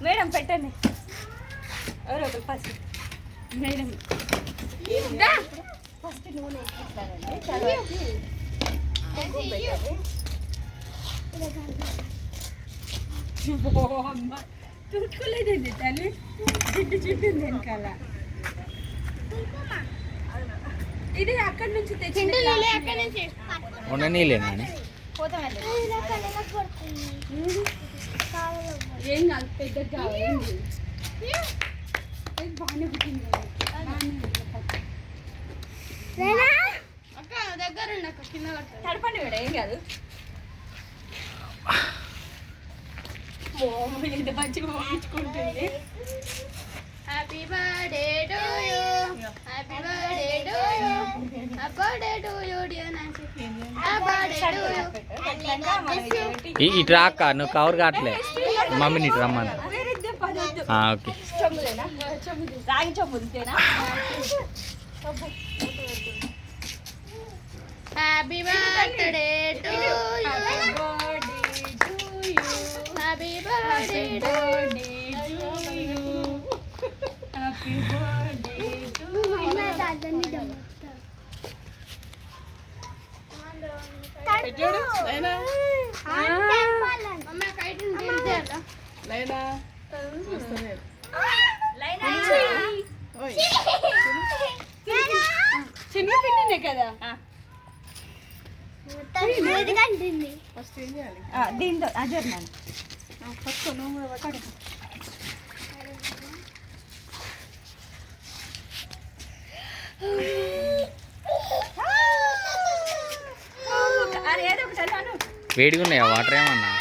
Madam పెట్టండి. ఎవరో ఒకరు ఫస్ట్. మేడం ఫస్ట్ నూనె ఎక్కిస్తానండి. అమ్మ తురుకోలేదండి తల్లి, జిడ్డు జిడ్డు వెనకాల. ఇది అక్కడి నుంచి తెచ్చింది. ఏం కాదు, పెద్దగా కావాలి. బాగానే పుట్టింది అక్క, దగ్గర కింద తడపండి మేడం, ఏం కాదు. ఎంత మంచిగా పంపించుకుంటుంది. Happy birthday to you, happy birthday to you, happy birthday to you dear Nancy, happy birthday to you. ఇటు రాక్క, నువ్వు కవర్ కావట్లే, మమ్మీని ఇటు రమ్మను. ఓకే, రాగి చొమ్ముదితేనా. Happy birthday to you, happy birthday to you, happy birthday to చిన్న పిల్లనే కదా. దీంతో అజర్నాను ఏదో ఒకటి అన్నాను. వేడిగా ఉన్నాయా వాటర్ ఏమన్నా?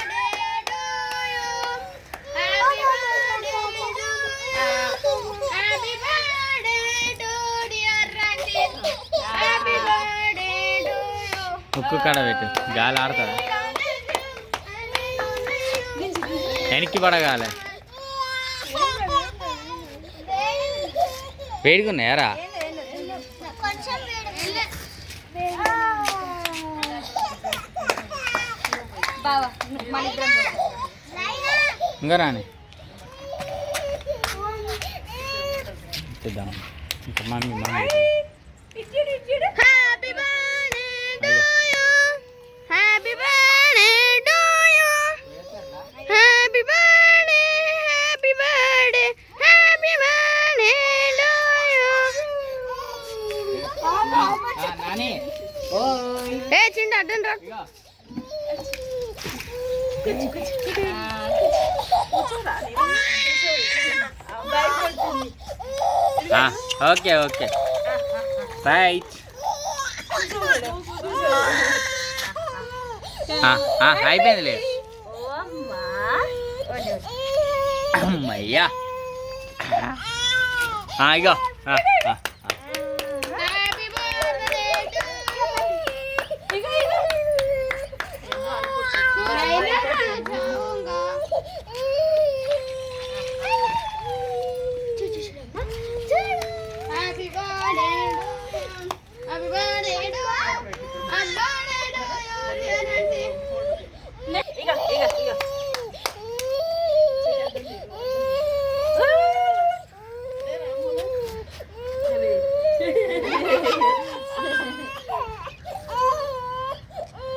ముక్కు కాడ పెట్టు, గాలి ఆడుతుందా? వెనక్కి పడగాలి. వేడిగా ఉన్నాయారా? ఇంకా రాని ఇంకా మమ్మీ మమ్మీ చిండి అడ్డం రా. Okay okay right. అయిపోయింది లేదు అమ్మయ్యా. ఇగో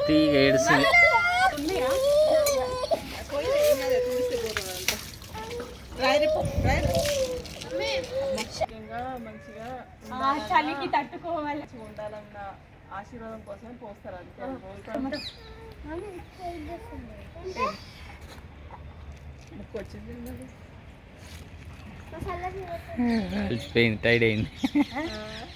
తీగ ఏడుస్తుంది. చలికి తట్టుకోవాలి ఉండాలన్న ఆశీర్వాదం కోసమే పోస్తారు. టైడ్ అయింది.